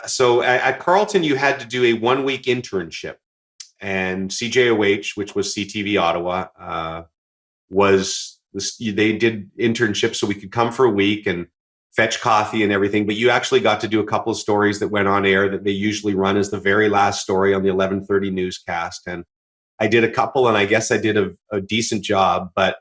So at Carleton, you had to do a 1 week internship, and CJOH, which was CTV Ottawa, was they did internships so we could come for a week and fetch coffee and everything. But you actually got to do a couple of stories that went on air that they usually run as the very last story on the 11:30 newscast. And I did a couple, and I guess I did a decent job. But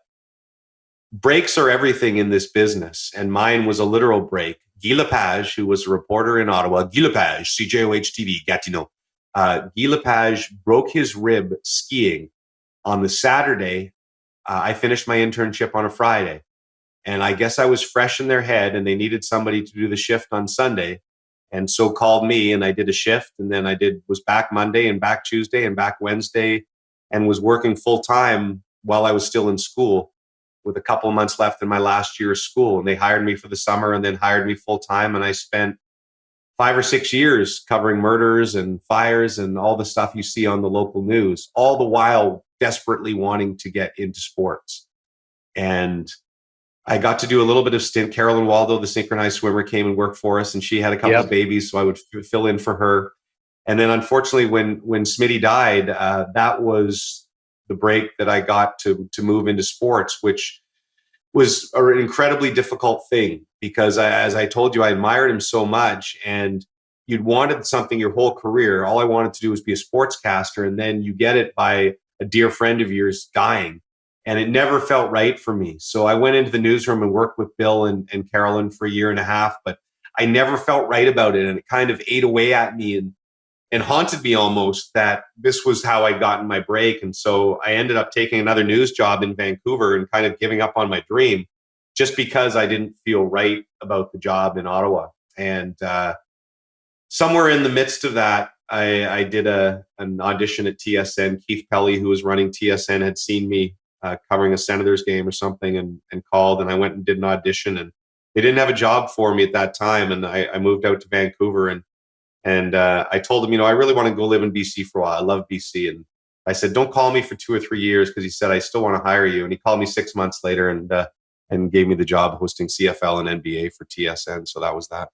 breaks are everything in this business, and mine was a literal break. Guy Lepage, who was a reporter in Ottawa, Guy Lepage, CJOH TV, Gatineau. Guy Lepage broke his rib skiing on the Saturday. I finished my internship on a Friday, and I guess I was fresh in their head, and they needed somebody to do the shift on Sunday, and so called me, and I did a shift, and then was back Monday and back Tuesday and back Wednesday, and was working full time while I was still in school, with a couple of months left in my last year of school. And they hired me for the summer and then hired me full time. And I spent 5 or 6 years covering murders and fires and all the stuff you see on the local news, all the while desperately wanting to get into sports. And I got to do a little bit of stint. Carolyn Waldo, the synchronized swimmer, came and worked for us, and she had a couple of babies, so I would fill in for her. And then unfortunately, when Smitty died, that was the break that I got to move into sports, which was an incredibly difficult thing because as I told you, I admired him so much, and you'd wanted something your whole career. All I wanted to do was be a sportscaster, and then you get it by a dear friend of yours dying, and it never felt right for me. So I went into the newsroom and worked with Bill and Carolyn for a year and a half, but I never felt right about it, and it kind of ate away at me and haunted me almost that this was how I'd gotten my break. And so I ended up taking another news job in Vancouver and kind of giving up on my dream just because I didn't feel right about the job in Ottawa. And somewhere in the midst of that, I did an audition at TSN. Keith Tilley, who was running TSN, had seen me covering a Senators game or something and called, and I went and did an audition. And they didn't have a job for me at that time. And I moved out to Vancouver, and I told him, I really want to go live in BC for a while. I love BC. And I said, don't call me for 2 or 3 years, because he said, I still want to hire you. And he called me 6 months later and gave me the job hosting CFL and NBA for TSN. So that was that.